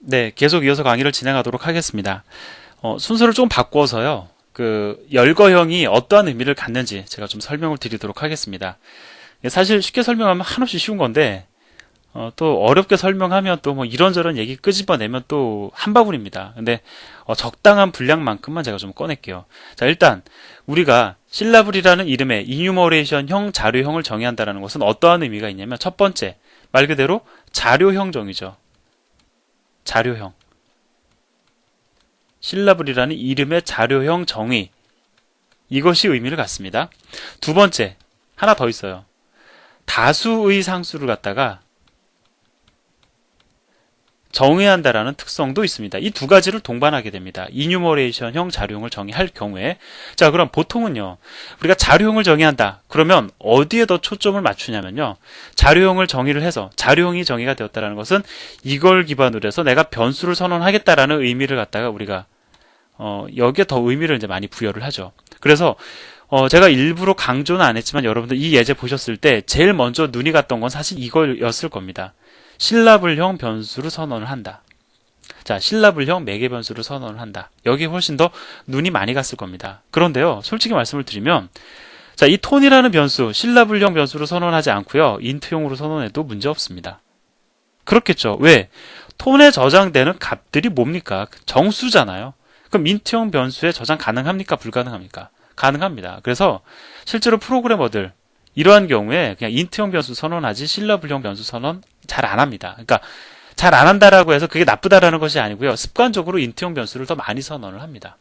네, 계속 이어서 강의를 진행하도록 하겠습니다. 순서를 좀 바꿔서요. 그 열거형이 어떠한 의미를 갖는지 제가 좀 설명을 드리도록 하겠습니다. 사실 쉽게 설명하면 한없이 쉬운 건데 또 어렵게 설명하면 또 뭐 이런저런 얘기 끄집어내면 또 한바구니입니다. 근데 적당한 분량만큼만 제가 좀 꺼낼게요. 자, 일단 우리가 실라블이라는 이름의 이뉴머레이션형 자료형을 정의한다는 것은 어떠한 의미가 있냐면, 첫 번째, 말 그대로 자료형 정의죠. 자료형. 실라블이라는 이름의 자료형 정의. 이것이 의미를 갖습니다. 두 번째, 하나 더 있어요. 다수의 상수를 갖다가 정의한다라는 특성도 있습니다. 이 두 가지를 동반하게 됩니다. 이뉴머레이션형 자료형을 정의할 경우에. 자, 그럼 보통은요, 우리가 자료형을 정의한다. 그러면 어디에 더 초점을 맞추냐면요, 자료형을 정의를 해서 자료형이 정의가 되었다는 것은 이걸 기반으로 해서 내가 변수를 선언하겠다라는 의미를 갖다가 우리가 여기에 더 의미를 이제 많이 부여를 하죠. 그래서 제가 일부러 강조는 안 했지만 여러분들 이 예제 보셨을 때 제일 먼저 눈이 갔던 건 사실 이거였을 겁니다. 실라블형 변수를 선언을 한다. 자, 실라블형 매개 변수를 선언을 한다. 여기에 훨씬 더 눈이 많이 갔을 겁니다. 그런데요, 솔직히 말씀을 드리면, 자, 이 톤이라는 변수, 실라블형 변수로 선언하지 않고요, 인트형으로 선언해도 문제 없습니다. 그렇겠죠. 왜? 톤에 저장되는 값들이 뭡니까? 정수잖아요. 그럼 인트형 변수에 저장 가능합니까? 불가능합니까? 가능합니다. 그래서 실제로 프로그래머들, 이러한 경우에 그냥 인트형 변수 선언하지 실라블형 변수 선언 잘 안 합니다. 그러니까 잘 안 한다라고 해서 그게 나쁘다라는 것이 아니고요. 습관적으로 인트형 변수를 더 많이 선언을 합니다.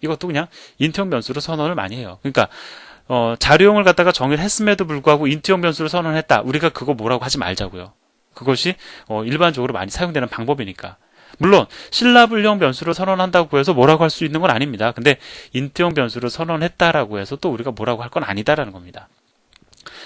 이것도 그냥 인트형 변수로 선언을 많이 해요. 그러니까 자료형을 갖다가 정의를 했음에도 불구하고 인트형 변수를 선언했다. 우리가 그거 뭐라고 하지 말자고요. 그것이 일반적으로 많이 사용되는 방법이니까. 물론 실라블형 변수를 선언한다고 해서 뭐라고 할 수 있는 건 아닙니다. 근데 인트형 변수를 선언했다라고 해서 또 우리가 뭐라고 할 건 아니다라는 겁니다.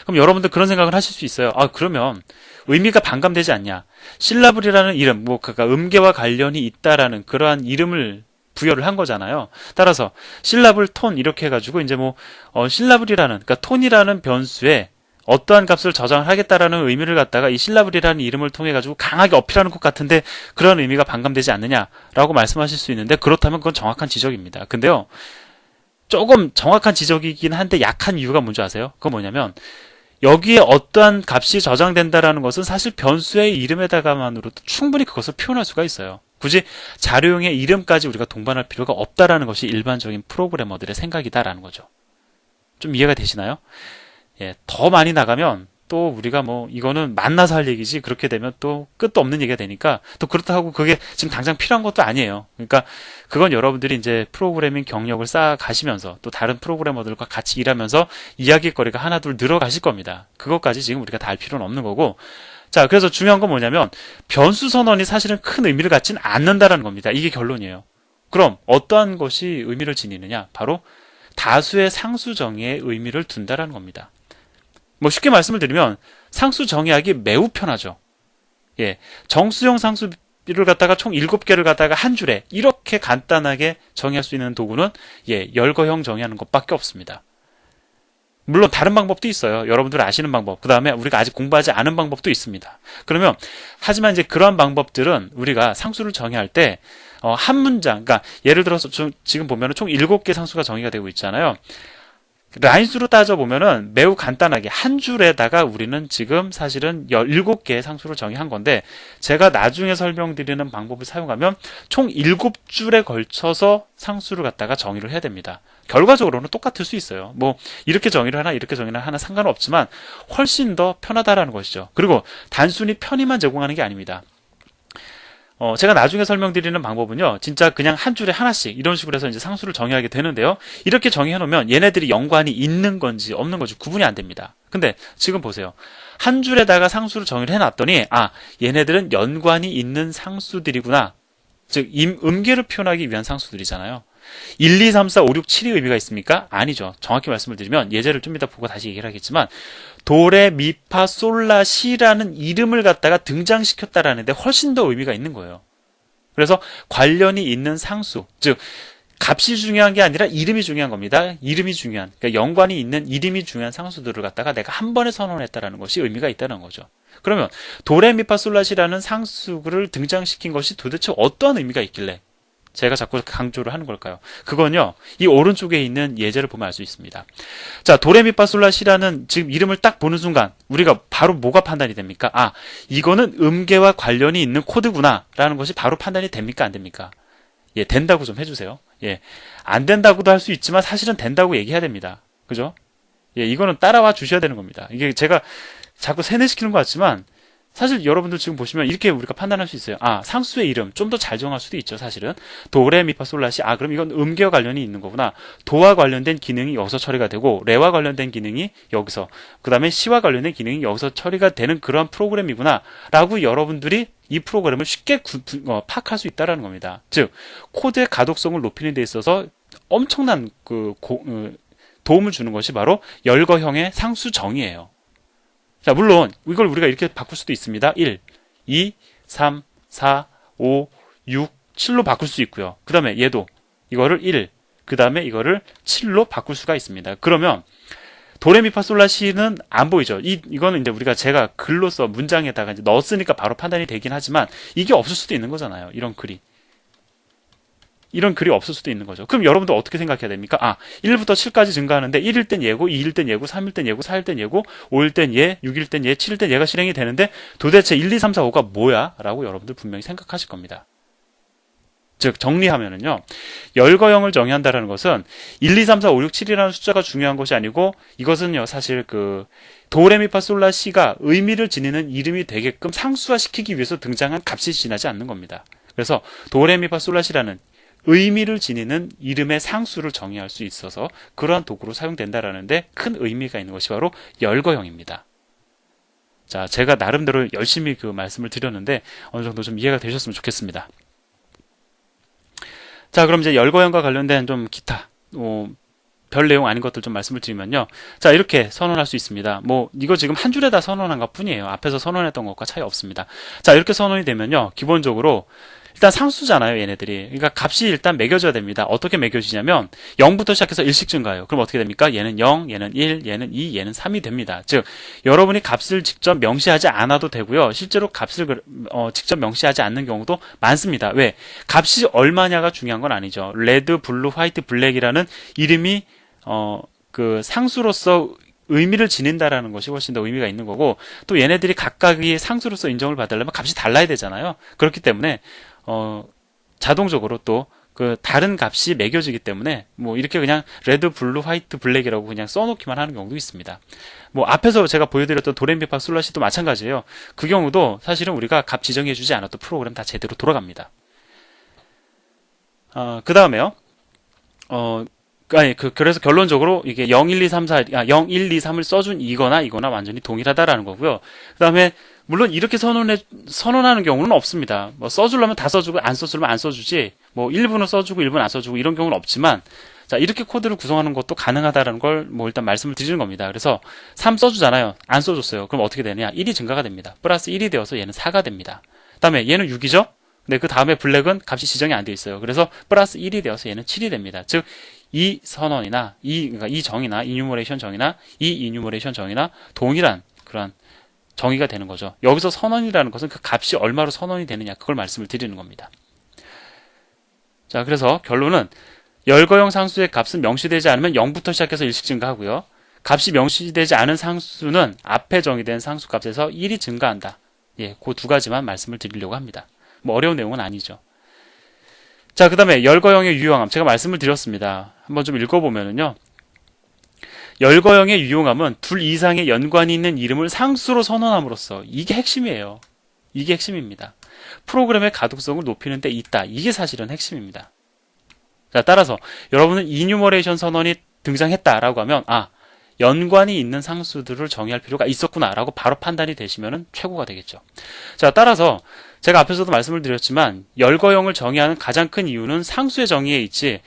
그럼 여러분들 그런 생각을 하실 수 있어요. 아, 그러면 의미가 반감되지 않냐? 실라블이라는 이름, 그러니까 음계와 관련이 있다라는 그러한 이름을 부여를 한 거잖아요. 따라서 실라블 톤 이렇게 해가지고 이제 실라블이라는, 그러니까 톤이라는 변수에 어떠한 값을 저장을 하겠다라는 의미를 갖다가 이 실라블이라는 이름을 통해 가지고 강하게 어필하는 것 같은데 그런 의미가 반감되지 않느냐라고 말씀하실 수 있는데, 그렇다면 그건 정확한 지적입니다. 근데요, 조금 정확한 지적이긴 한데 약한 이유가 뭔지 아세요? 그건 뭐냐면, 여기에 어떠한 값이 저장된다라는 것은 사실 변수의 이름에다가만으로도 충분히 그것을 표현할 수가 있어요. 굳이 자료형의 이름까지 우리가 동반할 필요가 없다라는 것이 일반적인 프로그래머들의 생각이다라는 거죠. 좀 이해가 되시나요? 예, 더 많이 나가면 또 우리가 이거는 만나서 할 얘기지, 그렇게 되면 또 끝도 없는 얘기가 되니까, 또 그렇다고 그게 지금 당장 필요한 것도 아니에요. 그러니까 그건 여러분들이 이제 프로그래밍 경력을 쌓아 가시면서 또 다른 프로그래머들과 같이 일하면서 이야기거리가 하나 둘 늘어가실 겁니다. 그것까지 지금 우리가 다 알 필요는 없는 거고. 자, 그래서 중요한 건 뭐냐면, 변수 선언이 사실은 큰 의미를 갖지는 않는다라는 겁니다. 이게 결론이에요. 그럼 어떠한 것이 의미를 지니느냐? 바로 다수의 상수 정의의 의미를 둔다라는 겁니다. 쉽게 말씀을 드리면 상수 정의하기 매우 편하죠. 예, 정수형 상수를 갖다가 총 7개를 갖다가 한 줄에 이렇게 간단하게 정의할 수 있는 도구는 열거형 정의하는 것밖에 없습니다. 물론 다른 방법도 있어요. 여러분들 아시는 방법, 그 다음에 우리가 아직 공부하지 않은 방법도 있습니다. 그러면 하지만 이제 그러한 방법들은 우리가 상수를 정의할 때 한 문장, 그러니까 예를 들어서 지금 보면은 총 7개 상수가 정의가 되고 있잖아요. 라인수로 따져보면은 매우 간단하게 한 줄에다가 우리는 지금 사실은 17개의 상수를 정의한 건데, 제가 나중에 설명드리는 방법을 사용하면 총 7줄에 걸쳐서 상수를 갖다가 정의를 해야 됩니다. 결과적으로는 똑같을 수 있어요. 이렇게 정의를 하나 이렇게 정의를 하나 상관없지만 훨씬 더 편하다라는 것이죠. 그리고 단순히 편의만 제공하는 게 아닙니다. 제가 나중에 설명드리는 방법은요, 진짜 그냥 한 줄에 하나씩 이런 식으로 해서 이제 상수를 정의하게 되는데요, 이렇게 정의해 놓으면 얘네들이 연관이 있는 건지 없는 건지 구분이 안 됩니다. 근데 지금 보세요. 한 줄에다가 상수를 정의를 해 놨더니, 얘네들은 연관이 있는 상수들이구나. 즉, 음계를 표현하기 위한 상수들이잖아요. 1, 2, 3, 4, 5, 6, 7이 의미가 있습니까? 아니죠. 정확히 말씀을 드리면, 예제를 좀 이따 보고 다시 얘기를 하겠지만, 도레, 미파, 솔라, 시라는 이름을 갖다가 등장시켰다라는데 훨씬 더 의미가 있는 거예요. 그래서 관련이 있는 상수, 즉 값이 중요한 게 아니라 이름이 중요한 겁니다. 이름이 중요한, 그러니까 연관이 있는 이름이 중요한 상수들을 갖다가 내가 한 번에 선언했다라는 것이 의미가 있다는 거죠. 그러면 도레미파솔라시라는 상수를 등장시킨 것이 도대체 어떠한 의미가 있길래 제가 자꾸 강조를 하는 걸까요? 그건요, 이 오른쪽에 있는 예제를 보면 알 수 있습니다. 자, 도레미파솔라시라는 지금 이름을 딱 보는 순간 우리가 바로 뭐가 판단이 됩니까? 아, 이거는 음계와 관련이 있는 코드구나 라는 것이 바로 판단이 됩니까? 안 됩니까? 예, 된다고 좀 해주세요. 예, 안 된다고도 할 수 있지만 사실은 된다고 얘기해야 됩니다. 그죠? 예, 이거는 따라와 주셔야 되는 겁니다. 이게 제가 자꾸 세뇌시키는 것 같지만 사실 여러분들 지금 보시면 이렇게 우리가 판단할 수 있어요. 아, 상수의 이름 좀 더 잘 정할 수도 있죠, 사실은. 도레미파솔라시. 아, 그럼 이건 음계와 관련이 있는 거구나. 도와 관련된 기능이 여기서 처리가 되고 레와 관련된 기능이 여기서, 그 다음에 시와 관련된 기능이 여기서 처리가 되는 그런 프로그램이구나 라고 여러분들이 이 프로그램을 쉽게 파악할 수 있다는 겁니다. 즉, 코드의 가독성을 높이는 데 있어서 엄청난 도움을 주는 것이 바로 열거형의 상수 정의예요. 자, 물론 이걸 우리가 이렇게 바꿀 수도 있습니다. 1, 2, 3, 4, 5, 6, 7로 바꿀 수 있고요. 그 다음에 얘도 이거를 1, 그 다음에 이거를 7로 바꿀 수가 있습니다. 그러면 도레미파솔라시는 안 보이죠. 이거는 이제 우리가 제가 글로써 문장에다가 이제 넣었으니까 바로 판단이 되긴 하지만 이게 없을 수도 있는 거잖아요. 이런 글이 없을 수도 있는 거죠. 그럼 여러분들 어떻게 생각해야 됩니까? 아, 1부터 7까지 증가하는데 1일 땐 예고, 2일 땐 예고, 3일 땐 예고, 4일 땐 예고, 5일 땐 예, 6일 땐 예, 7일 땐 예가 실행이 되는데 도대체 1, 2, 3, 4, 5가 뭐야? 라고 여러분들 분명히 생각하실 겁니다. 즉 정리하면은요, 열거형을 정의한다라는 것은 1, 2, 3, 4, 5, 6, 7이라는 숫자가 중요한 것이 아니고 이것은요 사실 도레미파솔라시가 의미를 지니는 이름이 되게끔 상수화시키기 위해서 등장한 값이 지나지 않는 겁니다. 그래서 도레미파솔라시라는 의미를 지니는 이름의 상수를 정의할 수 있어서 그러한 도구로 사용된다라는데 큰 의미가 있는 것이 바로 열거형입니다. 자, 제가 나름대로 열심히 말씀을 드렸는데 어느 정도 좀 이해가 되셨으면 좋겠습니다. 자, 그럼 이제 열거형과 관련된 좀 기타 별 내용 아닌 것들 좀 말씀을 드리면요. 자, 이렇게 선언할 수 있습니다. 이거 지금 한 줄에다 선언한 것 뿐이에요. 앞에서 선언했던 것과 차이 없습니다. 자, 이렇게 선언이 되면요. 기본적으로 일단 상수잖아요, 얘네들이. 그러니까 값이 일단 매겨져야 됩니다. 어떻게 매겨지냐면 0부터 시작해서 1씩 증가해요. 그럼 어떻게 됩니까? 얘는 0, 얘는 1, 얘는 2, 얘는 3이 됩니다. 즉, 여러분이 값을 직접 명시하지 않아도 되고요. 실제로 값을 직접 명시하지 않는 경우도 많습니다. 왜? 값이 얼마냐가 중요한 건 아니죠. 레드, 블루, 화이트, 블랙이라는 이름이 상수로서 의미를 지닌다라는 것이 훨씬 더 의미가 있는 거고, 또 얘네들이 각각이 상수로서 인정을 받으려면 값이 달라야 되잖아요. 그렇기 때문에 자동적으로 또 다른 값이 매겨지기 때문에 이렇게 그냥 레드, 블루, 화이트, 블랙이라고 그냥 써놓기만 하는 경우도 있습니다. 앞에서 제가 보여드렸던 도레미파솔라시도 마찬가지예요. 그 경우도 사실은 우리가 값 지정해주지 않아도 프로그램 다 제대로 돌아갑니다. 그 다음에요. 그래서 결론적으로 이게 0, 1, 2, 3, 4, 0, 1, 2, 3을 써준 이거나 완전히 동일하다라는 거고요. 그 다음에 물론 이렇게 선언하는 경우는 없습니다. 써주려면 다 써주고 안 써주려면 안 써주지, 일부는 써주고 일부는 안 써주고 이런 경우는 없지만, 자, 이렇게 코드를 구성하는 것도 가능하다는 걸 일단 말씀을 드리는 겁니다. 그래서 3 써주잖아요. 안 써줬어요. 그럼 어떻게 되냐? 1이 증가가 됩니다. 플러스 1이 되어서 얘는 4가 됩니다. 그 다음에 얘는 6이죠? 근데 그 다음에 블랙은 값이 지정이 안 돼 있어요. 그래서 플러스 1이 되어서 얘는 7이 됩니다. 즉, 이 선언이나 그러니까 이 정의나 이뉴머레이션 정의나 이 이뉴머레이션 정의나 동일한 그런 정의가 되는 거죠. 여기서 선언이라는 것은 그 값이 얼마로 선언이 되느냐, 그걸 말씀을 드리는 겁니다. 자, 그래서 결론은 열거형 상수의 값은 명시되지 않으면 0부터 시작해서 1씩 증가하고요. 값이 명시되지 않은 상수는 앞에 정의된 상수 값에서 1이 증가한다. 예, 그 두 가지만 말씀을 드리려고 합니다. 어려운 내용은 아니죠. 자, 그 다음에 열거형의 유용함. 제가 말씀을 드렸습니다. 한번 좀 읽어보면은요. 열거형의 유용함은 둘 이상의 연관이 있는 이름을 상수로 선언함으로써, 이게 핵심이에요. 이게 핵심입니다. 프로그램의 가독성을 높이는 데 있다. 이게 사실은 핵심입니다. 자, 따라서 여러분은 이뉴머레이션 선언이 등장했다라고 하면 연관이 있는 상수들을 정의할 필요가 있었구나라고 바로 판단이 되시면 최고가 되겠죠. 자, 따라서 제가 앞에서도 말씀을 드렸지만 열거형을 정의하는 가장 큰 이유는 상수의 정의에 있지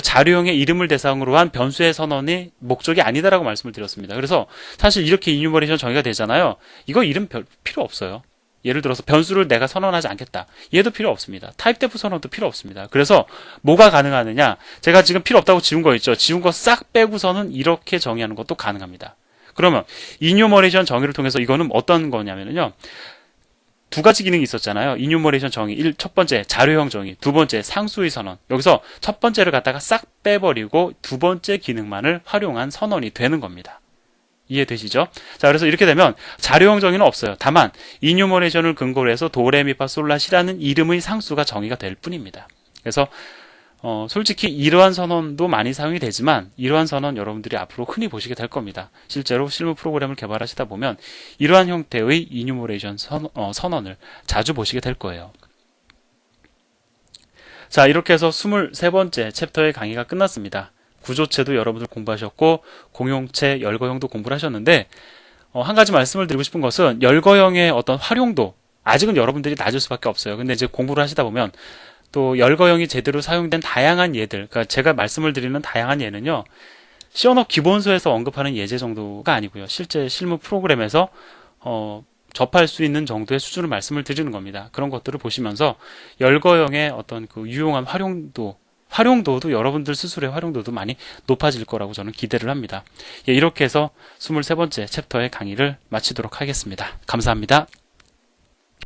자료형의 이름을 대상으로 한 변수의 선언이 목적이 아니다라고 말씀을 드렸습니다. 그래서 사실 이렇게 이뉴머레이션 정의가 되잖아요. 이거 이름 필요 없어요. 예를 들어서 변수를 내가 선언하지 않겠다. 얘도 필요 없습니다. 타입데프 선언도 필요 없습니다. 그래서 뭐가 가능하느냐? 제가 지금 필요 없다고 지운 거 있죠. 지운 거 싹 빼고서는 이렇게 정의하는 것도 가능합니다. 그러면 이뉴머레이션 정의를 통해서 이거는 어떤 거냐면요. 두 가지 기능이 있었잖아요. 이뉴머레이션 정의. 첫 번째 자료형 정의, 두 번째 상수의 선언. 여기서 첫 번째를 갖다가 싹 빼버리고 두 번째 기능만을 활용한 선언이 되는 겁니다. 이해되시죠? 자, 그래서 이렇게 되면 자료형 정의는 없어요. 다만 이뉴머레이션을 근거로 해서 도레미파솔라시라는 이름의 상수가 정의가 될 뿐입니다. 그래서 솔직히 이러한 선언도 많이 사용이 되지만 이러한 선언 여러분들이 앞으로 흔히 보시게 될 겁니다. 실제로 실무 프로그램을 개발하시다 보면 이러한 형태의 이뉴머레이션 선언을 자주 보시게 될 거예요. 자, 이렇게 해서 23번째 챕터의 강의가 끝났습니다. 구조체도 여러분들 공부하셨고 공용체, 열거형도 공부를 하셨는데 한 가지 말씀을 드리고 싶은 것은 열거형의 어떤 활용도 아직은 여러분들이 낮을 수밖에 없어요. 근데 이제 공부를 하시다 보면 또 열거형이 제대로 사용된 다양한 예들, 그러니까 제가 말씀을 드리는 다양한 예는요, C&O 기본서에서 언급하는 예제 정도가 아니고요. 실제 실무 프로그램에서 접할 수 있는 정도의 수준을 말씀을 드리는 겁니다. 그런 것들을 보시면서 열거형의 어떤 그 유용한 활용도도 여러분들 스스로의 활용도도 많이 높아질 거라고 저는 기대를 합니다. 예, 이렇게 해서 23번째 챕터의 강의를 마치도록 하겠습니다. 감사합니다.